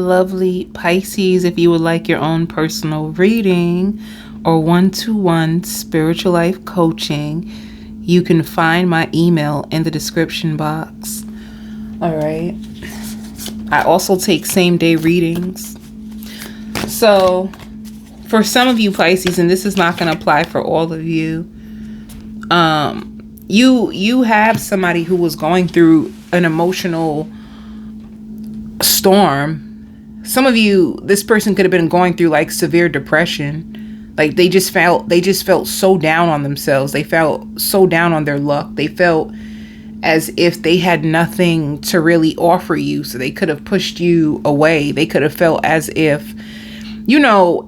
lovely Pisces, if you would like your own personal reading or one-to-one spiritual life coaching, you can find my email in the description box. All right. I also take same-day readings. So for some of you Pisces, and this is not going to apply for all of you, you have somebody who was going through an emotional storm. Some of you, this person could have been going through like severe depression. Like they just felt so down on themselves. They felt so down on their luck. They felt as if they had nothing to really offer you, so they could have pushed you away. They could have felt as if,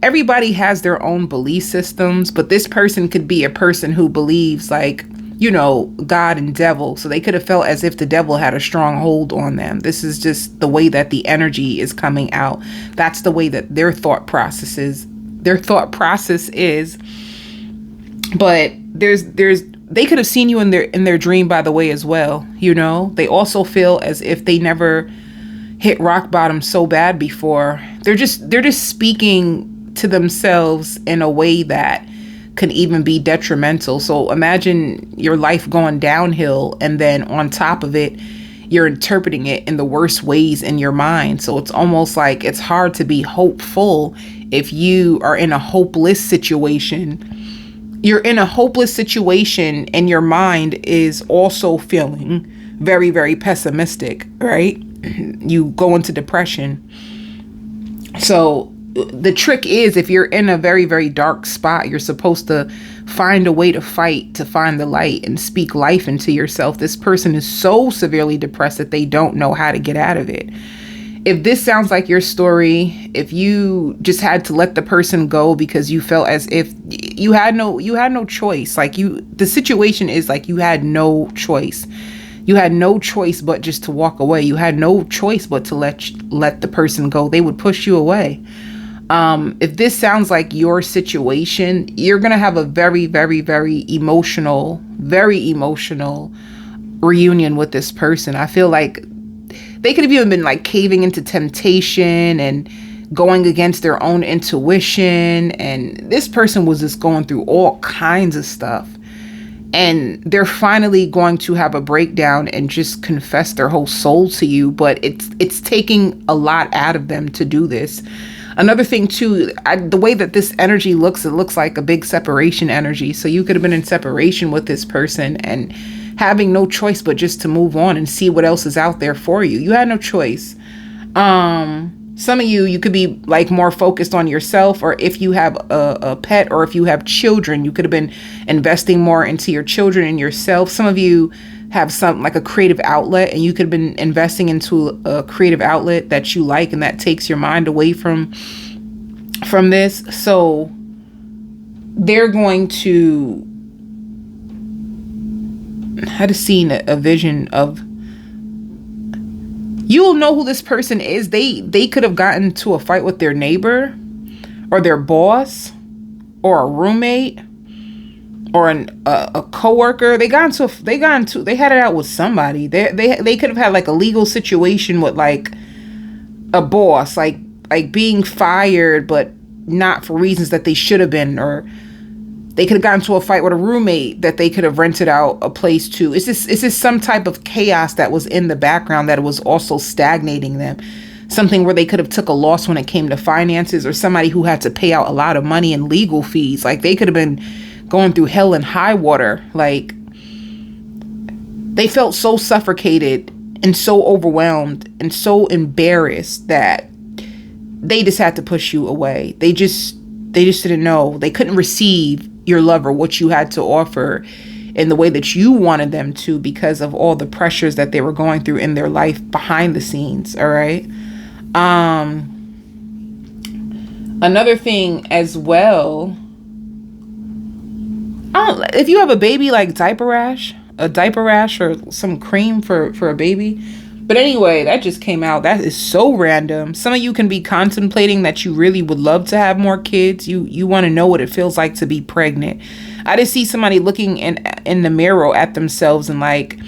everybody has their own belief systems, but this person could be a person who believes like, God and devil. So they could have felt as if the devil had a strong hold on them. This is just the way that the energy is coming out. That's the way that their thought process is. But they could have seen you in their dream, by the way, as well. They also feel as if they never hit rock bottom so bad before. They're just speaking to themselves in a way that can even be detrimental. So imagine your life going downhill, and then on top of it, you're interpreting it in the worst ways in your mind. So it's almost like it's hard to be hopeful if you are in a hopeless situation. You're in a hopeless situation and your mind is also feeling very, very pessimistic, right? You go into depression. So the trick is, if you're in a very, very dark spot, you're supposed to find a way to fight, to find the light and speak life into yourself. This person is so severely depressed that they don't know how to get out of it. If this sounds like your story, if you just had to let the person go because you felt as if you had no choice, like the situation is like you had no choice. You had no choice but just to walk away. You had no choice but to let the person go. They would push you away. If this sounds like your situation, you're going to have a very, very, very emotional reunion with this person. I feel like they could have even been like caving into temptation and going against their own intuition. And this person was just going through all kinds of stuff. And they're finally going to have a breakdown and just confess their whole soul to you. But it's taking a lot out of them to do this. Another thing too, the way that this energy looks, it looks like a big separation energy. So you could have been in separation with this person and having no choice but just to move on and see what else is out there for you. You had no choice. Some of you could be like more focused on yourself, or if you have a pet or if you have children, you could have been investing more into your children and yourself. Some of you have some like a creative outlet, and you could have been investing into a creative outlet that you like and that takes your mind away from this. So they're going to, I had a scene, a vision of, you'll know who this person is. They could have gotten into a fight with their neighbor or their boss or a roommate or a coworker. They had it out with somebody. They could have had like a legal situation with like a boss, like being fired, but not for reasons that they should have been, or they could have gotten into a fight with a roommate that they could have rented out a place to. It's just some type of chaos that was in the background that was also stagnating them. Something where they could have took a loss when it came to finances, or somebody who had to pay out a lot of money in legal fees. Like they could have been going through hell and high water. Like they felt so suffocated and so overwhelmed and so embarrassed that they just had to push you away. They just didn't know. They couldn't receive your love or what you had to offer in the way that you wanted them to, because of all the pressures that they were going through in their life behind the scenes. All right. Another thing as well, if you have a baby, like diaper rash or some cream for a baby. But anyway, that just came out. That is so random. Some of you can be contemplating that you really would love to have more kids. You want to know what it feels like to be pregnant. I just see somebody looking in the mirror at themselves and like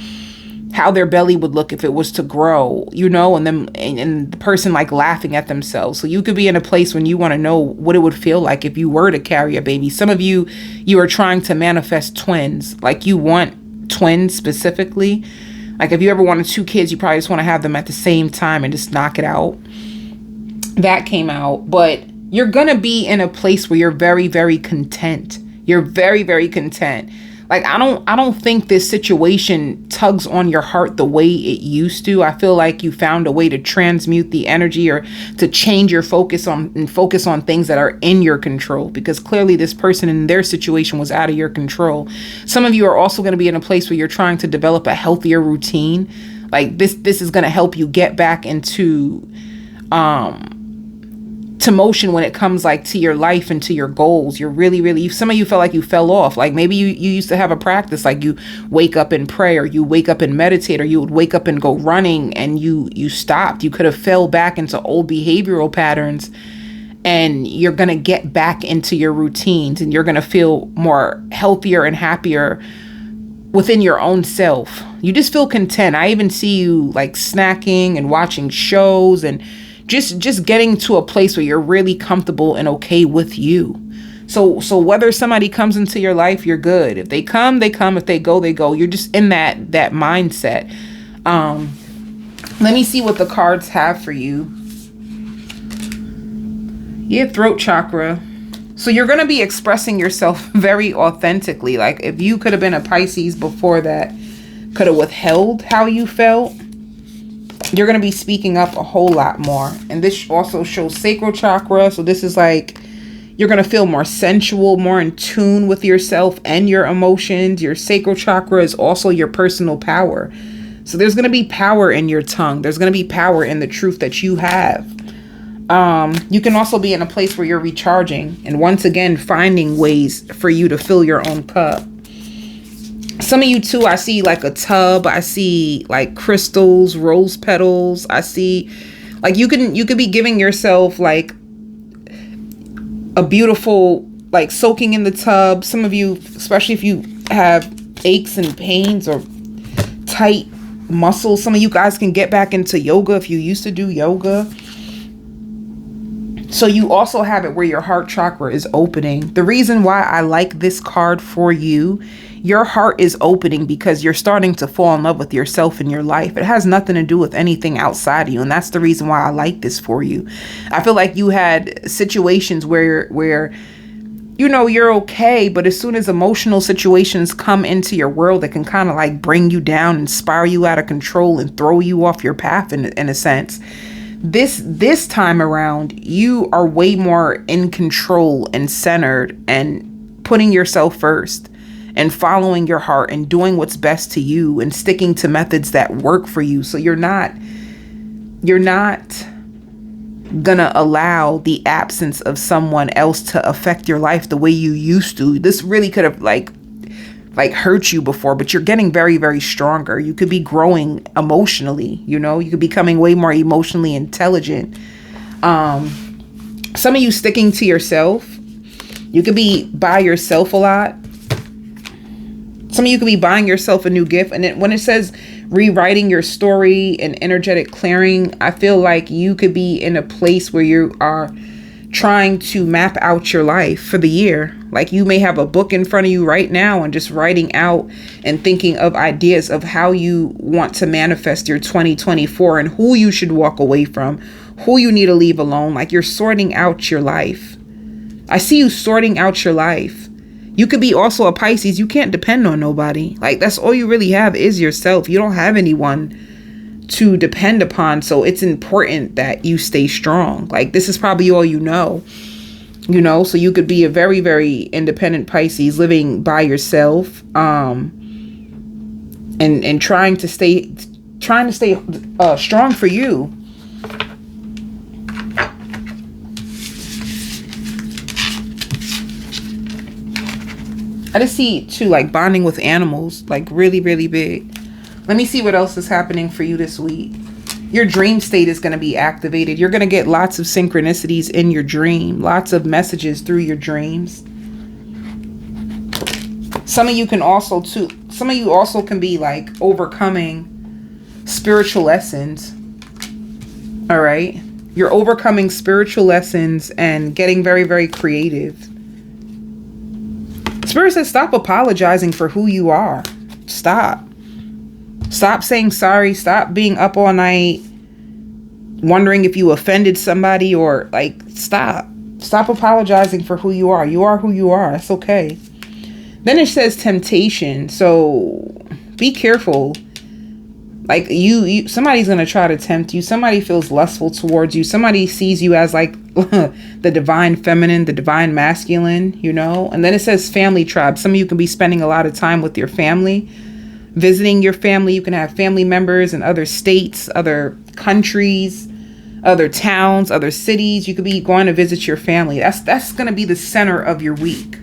how their belly would look if it was to grow, you know, and them and the person like laughing at themselves. So you could be in a place when you want to know what it would feel like if you were to carry a baby. Some of you are trying to manifest twins, like you want twins specifically. Like if you ever wanted 2 kids, you probably just want to have them at the same time and just knock it out. That came out, but you're going to be in a place where you're very, very content. You're very, very content. Like, I don't think this situation tugs on your heart the way it used to. I feel like you found a way to transmute the energy or to change your focus on things that are in your control, because clearly this person in their situation was out of your control. Some of you are also going to be in a place where you're trying to develop a healthier routine. Like this is going to help you get back into to motion when it comes like to your life and to your goals. You're really, some of you felt like you fell off. Like maybe you used to have a practice, like you wake up and pray, or you wake up and meditate, or you would wake up and go running, and you stopped. You could have fell back into old behavioral patterns, and you're going to get back into your routines, and you're going to feel more healthier and happier within your own self. You just feel content. I even see you like snacking and watching shows and just getting to a place where you're really comfortable and okay with you. So whether somebody comes into your life, you're good. If they come, they come. If they go, they go. You're just in that mindset. Let me see what the cards have for you. Yeah, throat chakra. So you're going to be expressing yourself very authentically. Like if you could have been a Pisces before that could have withheld how you felt, you're going to be speaking up a whole lot more. And this also shows sacral chakra. So this is like, you're going to feel more sensual, more in tune with yourself and your emotions. Your sacral chakra is also your personal power. So there's going to be power in your tongue. There's going to be power in the truth that you have. You can also be in a place where you're recharging and once again finding ways for you to fill your own cup. Some of you too, I see like a tub. I see like crystals, rose petals. I see like you could be giving yourself like a beautiful, like soaking in the tub. Some of you, especially if you have aches and pains or tight muscles, some of you guys can get back into yoga if you used to do yoga. So you also have it where your heart chakra is opening. The reason why I like this card for you, your heart is opening because you're starting to fall in love with yourself in your life. It has nothing to do with anything outside of you. And that's the reason why I like this for you. I feel like you had situations where you know, you're okay, but as soon as emotional situations come into your world, it can kind of like bring you down and spiral you out of control and throw you off your path in a sense. This time around, you are way more in control and centered and putting yourself first and following your heart and doing what's best to you and sticking to methods that work for you. So you're not gonna allow the absence of someone else to affect your life the way you used to. This really could have like hurt you before, but you're getting very, very stronger. You could be growing emotionally, you know, you could be becoming way more emotionally intelligent. Some of you sticking to yourself. You could be by yourself a lot. Some of you could be buying yourself a new gift. And when it says rewriting your story and energetic clearing, I feel like you could be in a place where you are trying to map out your life for the year. Like you may have a book in front of you right now and just writing out and thinking of ideas of how you want to manifest your 2024 and who you should walk away from, who you need to leave alone. Like you're sorting out your life. I see you sorting out your life. You could be also a Pisces. You can't depend on nobody. Like that's all you really have is yourself. You don't have anyone to depend upon. So it's important that you stay strong. Like this is probably all you know, so you could be a very, very independent Pisces living by yourself, and trying to stay strong for you. I just see too, like bonding with animals, like really, really big. Let me see what else is happening for you this week. Your dream state is going to be activated. You're going to get lots of synchronicities in your dream, lots of messages through your dreams. Some of you also can be like overcoming spiritual lessons. All right. You're overcoming spiritual lessons and getting very, very creative. Spirit says stop apologizing for who you are. Stop. Stop saying sorry. Stop being up all night wondering if you offended somebody, or like, stop. Stop apologizing for who you are. You are who you are. That's okay. Then it says temptation. So be careful. Like you somebody's going to try to tempt you. Somebody feels lustful towards you. Somebody sees you as like the divine feminine, the divine masculine, you know? And then it says family tribe. Some of you can be spending a lot of time with your family, visiting your family. You can have family members in other states, other countries, other towns, other cities. You could be going to visit your family. That's going to be the center of your week.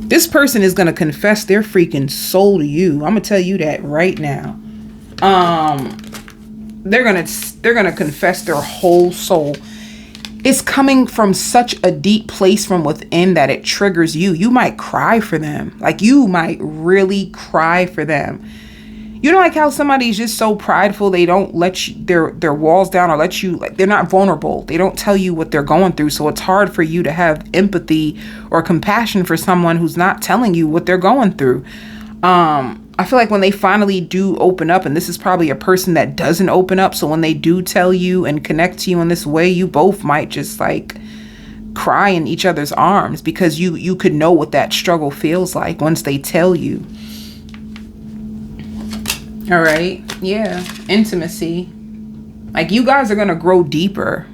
This person is going to confess their freaking soul to you. I'm going to tell you that right now. They're going to confess their whole soul. It's coming from such a deep place from within that it triggers you. You might cry for them. Like, you might really cry for them. You know, like how somebody's just so prideful, they don't let you, their walls down, or let you, like, they're not vulnerable. They don't tell you what they're going through. So it's hard for you to have empathy or compassion for someone who's not telling you what they're going through. I feel like when they finally do open up, and this is probably a person that doesn't open up, so when they do tell you and connect to you in this way, you both might just like cry in each other's arms, because you could know what that struggle feels like once they tell you. All right. Yeah. Intimacy. Like, you guys are going to grow deeper.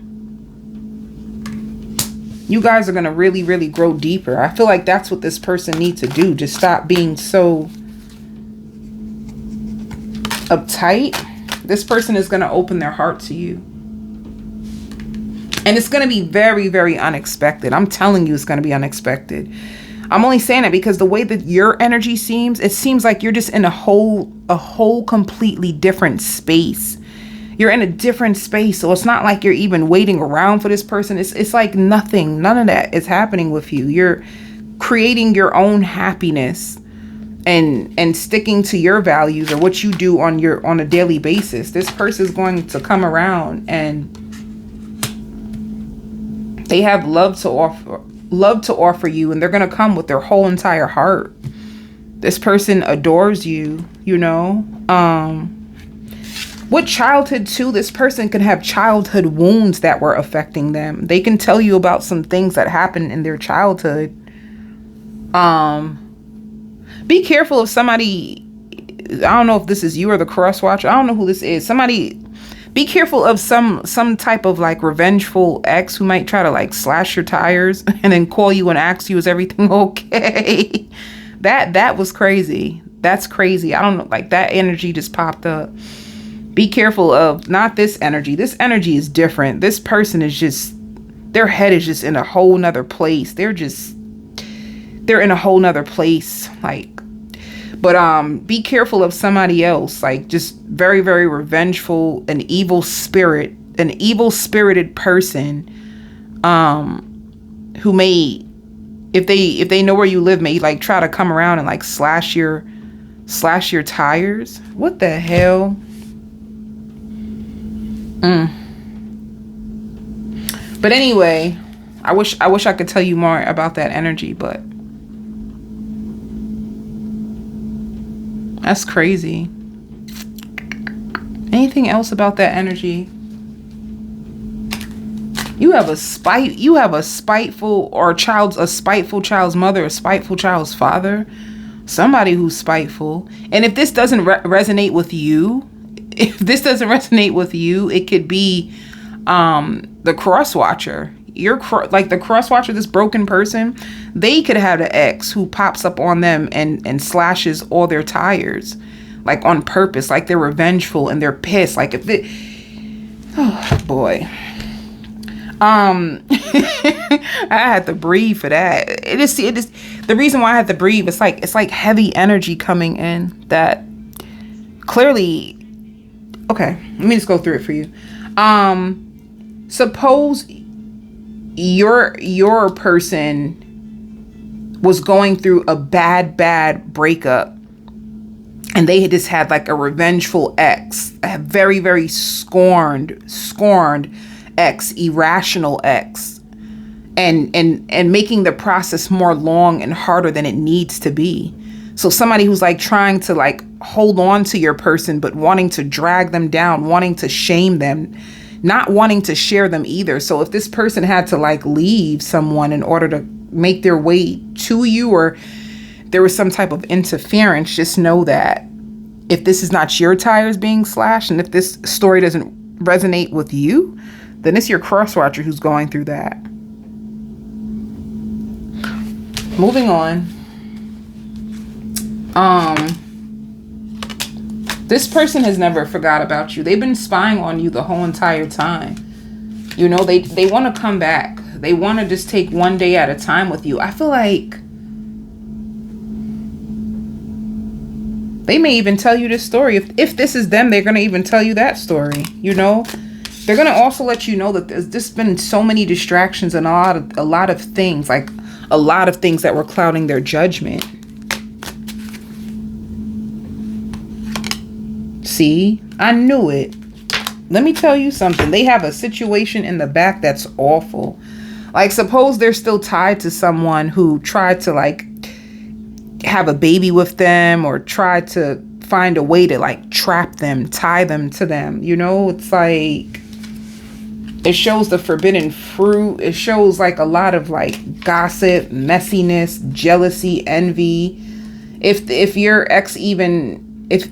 You guys are going to really, really grow deeper. I feel like that's what this person needs to do. Just stop being so uptight. This person is going to open their heart to you. And it's going to be very, very unexpected. I'm telling you, it's going to be unexpected. I'm only saying it because the way that your energy seems, it seems like you're just in a whole completely different space. You're in a different space. So it's not like you're even waiting around for this person. It's like nothing. None of that is happening with you. You're creating your own happiness and sticking to your values or what you do on a daily basis. This person is going to come around and they have love to offer you, and they're going to come with their whole entire heart. This person adores you, you know. With childhood too, this person can have childhood wounds that were affecting them. They can tell you about some things that happened in their childhood. Be careful if somebody, I don't know if this is you or the cross watcher, I don't know who this is. Somebody, be careful of some type of like revengeful ex who might try to like slash your tires and then call you and ask you, is everything okay? That was crazy. That's crazy. I don't know, like that energy just popped up. Be careful of not this energy. This energy is different. This person is just, their head is just in a whole nother place. They're in a whole nother place. Like, but be careful of somebody else, like just very, very revengeful, an evil spirited person, who may, if they know where you live, may like try to come around and like slash your tires. What the hell? But anyway, I wish I could tell you more about that energy, but that's crazy. Anything else about that energy? You have a spiteful child's mother, a spiteful child's father, somebody who's spiteful. And if this doesn't resonate with you, it could be the cross watcher. Like the cross watcher, this broken person, they could have an ex who pops up on them and slashes all their tires, like on purpose, like they're revengeful and they're pissed. Like if it, oh boy, I had to breathe for that. It is the reason why I had to breathe. It's like heavy energy coming in that clearly. Okay, let me just go through it for you. Suppose your person was going through a bad breakup and they had just had like a revengeful ex, a very, very scorned ex, irrational ex, and making the process more long and harder than it needs to be. So somebody who's like trying to like hold on to your person, but wanting to drag them down, wanting to shame them, not wanting to share them either. So if this person had to like leave someone in order to make their way to you, or there was some type of interference, just know that if this is not your tires being slashed, and if this story doesn't resonate with you, then it's your cross watcher who's going through that. Moving on. This person has never forgot about you. They've been spying on you the whole entire time. You know, they want to come back. They want to just take one day at a time with you. I feel like they may even tell you this story. If this is them, they're going to even tell you that story. You know, they're going to also let you know that there's just been so many distractions and a lot of things, like a lot of things that were clouding their judgment. See, I knew it. Let me tell you something. They have a situation in the back that's awful. Like, suppose they're still tied to someone who tried to like have a baby with them, or tried to find a way to like trap them, tie them to them. You know, it's like, it shows the forbidden fruit. It shows like a lot of like gossip, messiness, jealousy, envy. If your ex even, if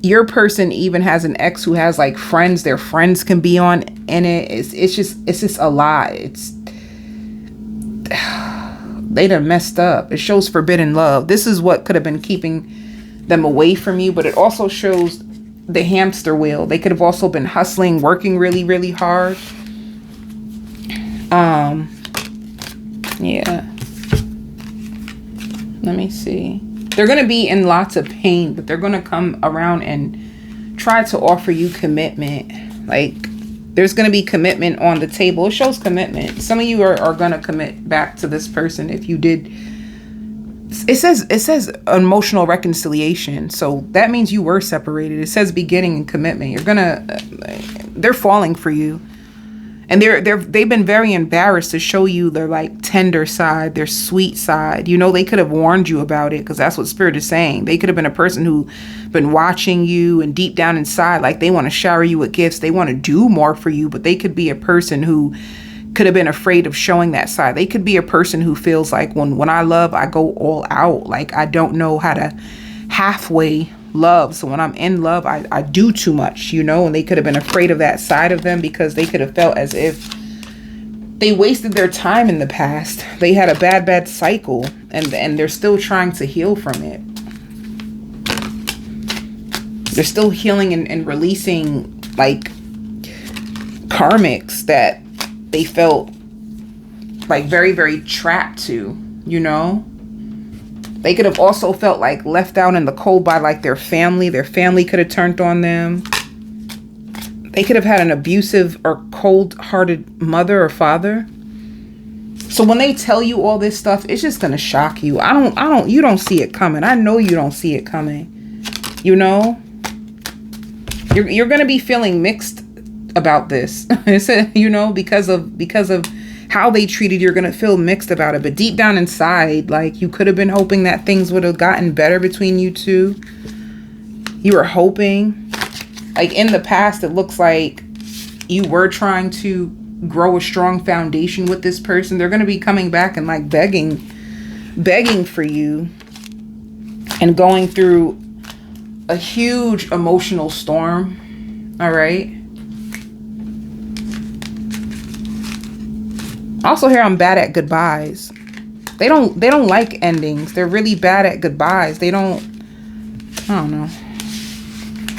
your person even has an ex who has like friends, their friends can be on in it. It's just a lot. They done messed up. It shows forbidden love. This is what could have been keeping them away from you, but it also shows the hamster wheel. They could have also been hustling, working really, really hard. Yeah. Let me see. They're going to be in lots of pain, but they're going to come around and try to offer you commitment. Like, there's going to be commitment on the table. It shows commitment. Some of you are going to commit back to this person if you did. It says emotional reconciliation. So that means you were separated. It says beginning and commitment. They're falling for you. And they've been very embarrassed to show you their like tender side, their sweet side. You know, they could have warned you about it, because that's what Spirit is saying. They could have been a person who been watching you, and deep down inside, like, they want to shower you with gifts. They want to do more for you, but they could be a person who could have been afraid of showing that side. They could be a person who feels like when I love, I go all out. Like, I don't know how to halfway love. So when I'm in love, I do too much, you know, and they could have been afraid of that side of them, because they could have felt as if they wasted their time in the past. They had a bad cycle, and they're still trying to heal from it. They're still healing and releasing like karmics that they felt like very, very trapped to, you know. They could have also felt like left out in the cold by like their family. Their family could have turned on them. They could have had an abusive or cold-hearted mother or father. So when they tell you all this stuff, it's just going to shock you. You don't see it coming. I know you don't see it coming. You know? You're going to be feeling mixed about this. You know, because of how they treated you, you're going to feel mixed about it. But deep down inside, like, you could have been hoping that things would have gotten better between you two. You were hoping. Like, in the past, it looks like you were trying to grow a strong foundation with this person. They're going to be coming back and like begging for you, and going through a huge emotional storm. All right. Also here, I'm bad at goodbyes. They don't like endings. They're really bad at goodbyes. I don't know.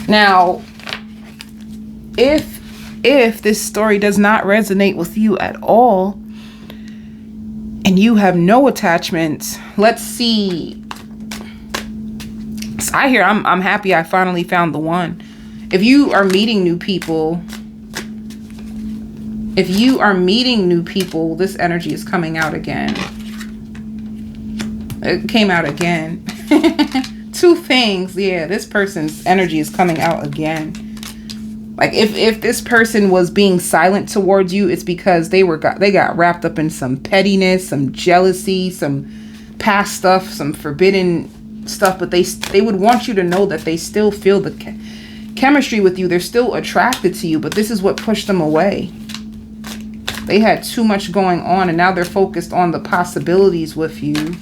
Now, if this story does not resonate with you at all, and you have no attachments, let's see. So I'm happy I finally found the one. If you are meeting new people, this energy is coming out again. It came out again. two things. Yeah, this person's energy is coming out again. Like if this person was being silent towards you, it's because they got wrapped up in some pettiness, some jealousy, some past stuff, some forbidden stuff. But they would want you to know that they still feel the chemistry with you. They're still attracted to you, but this is what pushed them away. They had too much going on, and now they're focused on the possibilities with you.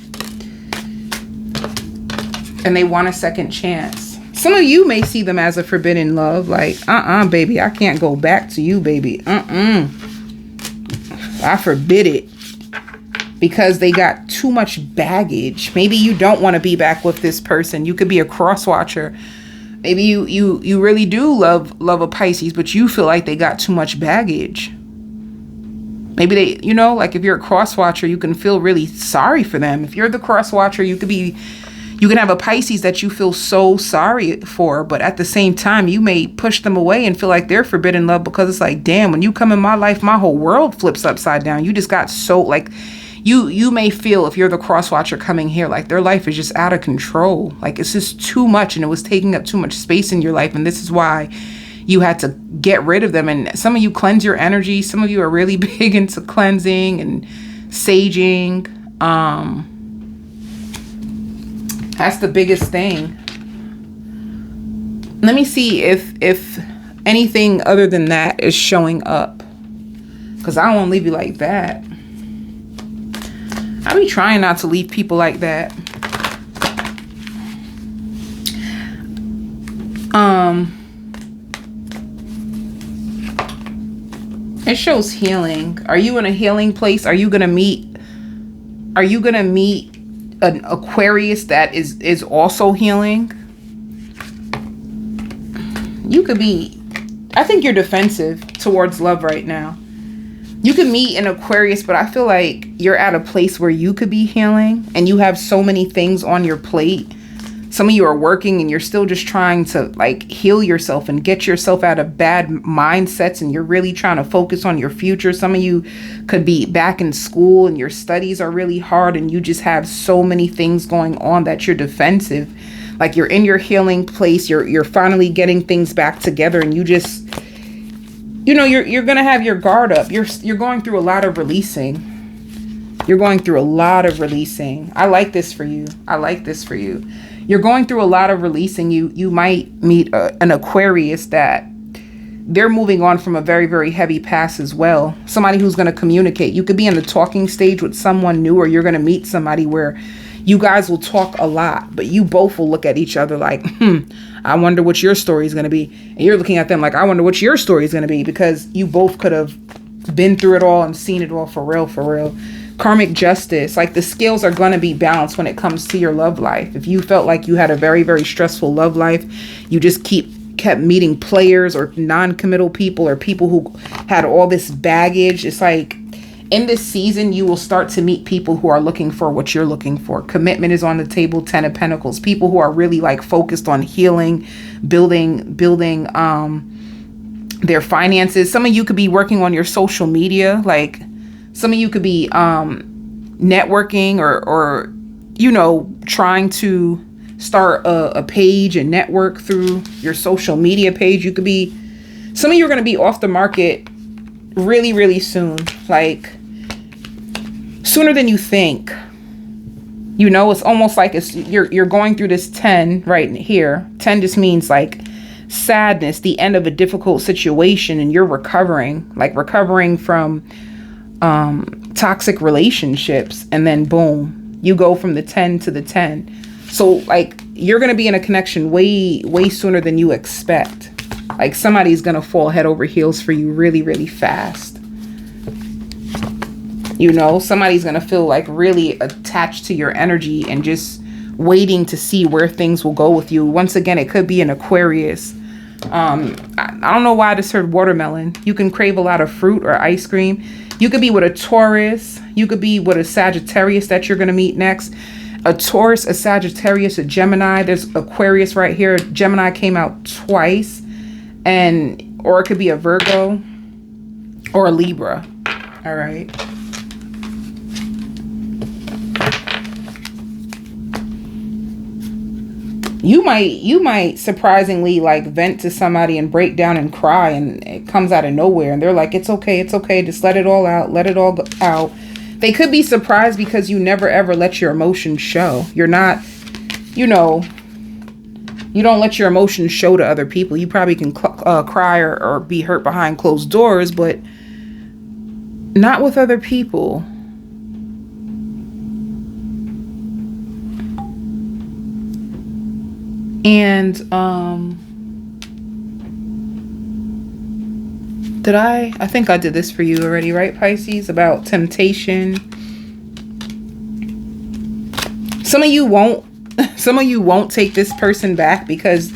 And they want a second chance. Some of you may see them as a forbidden love. Like, baby, I can't go back to you, baby. I forbid it. Because they got too much baggage. Maybe you don't want to be back with this person. You could be a cross-watcher. Maybe you really do love a Pisces, but you feel like they got too much baggage. Maybe they, you know, like if you're a cross-watcher, you can feel really sorry for them. If you're the cross-watcher, you can have a Pisces that you feel so sorry for, but at the same time, you may push them away and feel like they're forbidden love because it's like, damn, when you come in my life, my whole world flips upside down. You just got so, like, you may feel, if you're the cross-watcher coming here, like their life is just out of control. Like it's just too much and it was taking up too much space in your life. And this is why you had to get rid of them. And some of you cleanse your energy. Some of you are really big into cleansing and saging. That's the biggest thing. Let me see if anything other than that is showing up, because I won't leave you like that. I be trying not to leave people like that. It shows healing. Are you in a healing place? Are you gonna meet an Aquarius that is also healing? You could be, I think you're defensive towards love right now. You could meet an Aquarius, but I feel like you're at a place where you could be healing and you have so many things on your plate. Some of you are working and you're still just trying to like heal yourself and get yourself out of bad mindsets, and you're really trying to focus on your future. Some of you could be back in school and your studies are really hard and you just have so many things going on that you're defensive. Like you're in your healing place, you're finally getting things back together, and you just, you know, you're gonna have your guard up. You're going through a lot of releasing. You're going through a lot of releasing. I like this for you. I like this for you. You're going through a lot of releasing. You might meet an Aquarius that they're moving on from a very, very heavy past as well. Somebody who's going to communicate. You could be in the talking stage with someone new, or you're going to meet somebody where you guys will talk a lot, but you both will look at each other like, I wonder what your story is going to be. And you're looking at them like, I wonder what your story is going to be, because you both could have been through it all and seen it all for real, for real. Karmic justice, like the scales are going to be balanced when it comes to your love life. If you felt like you had a very, very stressful love life, you just kept meeting players or non-committal people or people who had all this baggage. It's like in this season, you will start to meet people who are looking for what you're looking for. Commitment is on the table. 10 of Pentacles. People who are really like focused on healing, building their finances. Some of you could be working on your social media. Like some of you could be networking or you know, trying to start a page and network through your social media page. You could be, some of you are going to be off the market really, really soon. Like sooner than you think. You know, it's almost like you're going through this 10 right here. 10 just means like sadness, the end of a difficult situation, and you're recovering from toxic relationships, and then boom, you go from the 10 to the 10. So like you're going to be in a connection way, way sooner than you expect. Like somebody's going to fall head over heels for you really, really fast. You know, somebody's going to feel like really attached to your energy and just waiting to see where things will go with you. Once again, it could be an Aquarius. I don't know why I just heard watermelon. You can crave a lot of fruit or ice cream. You could be with a Taurus. You could be with a Sagittarius that you're going to meet next. A Taurus, a Sagittarius, a Gemini. There's Aquarius right here. Gemini came out twice. Or it could be a Virgo or a Libra. All right. You might surprisingly like vent to somebody and break down and cry, and it comes out of nowhere, and they're like, it's okay, just let it all out, let it all out. They could be surprised because you never ever let your emotions show. You're not, you know, you don't let your emotions show to other people. You probably can cry or be hurt behind closed doors, but not with other people. And I think I did this for you already, right, Pisces, about temptation. Some of you won't take this person back because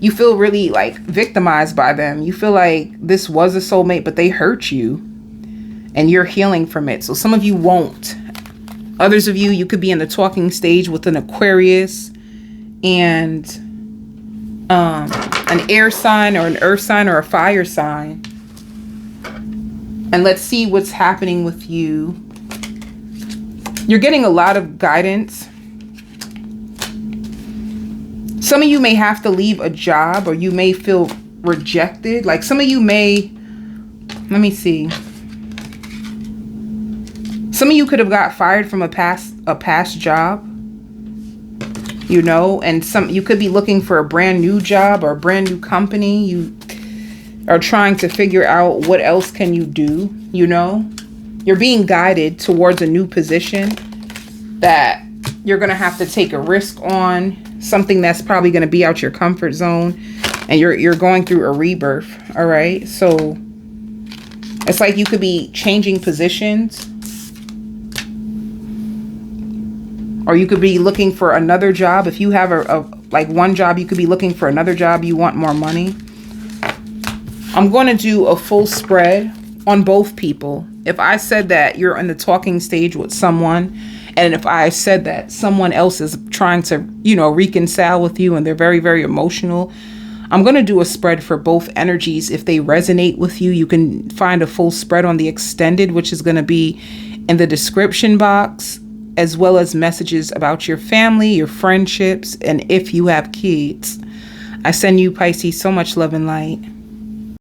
you feel really like victimized by them. You feel like this was a soulmate, but they hurt you and you're healing from it. So some of you won't. Others of you could be in the talking stage with an Aquarius and an air sign or an earth sign or a fire sign. And let's see what's happening with you. You're getting a lot of guidance. Some of you may have to leave a job, or you may feel rejected. Like some of you may, let me see. Some of you could have got fired from a past job. You know, and you could be looking for a brand new job or a brand new company. You are trying to figure out what else can you do, you know. You're being guided towards a new position that you're going to have to take a risk on, something that's probably going to be out your comfort zone, and you're going through a rebirth, all right? So it's like you could be changing positions, or you could be looking for another job. If you have like one job, you could be looking for another job. You want more money. I'm going to do a full spread on both people. If I said that you're in the talking stage with someone, and if I said that someone else is trying to, you know, reconcile with you and they're very, very emotional, I'm going to do a spread for both energies. If they resonate with you, you can find a full spread on the extended, which is going to be in the description box, as well as messages about your family, your friendships, and if you have kids. I send you, Pisces, so much love and light.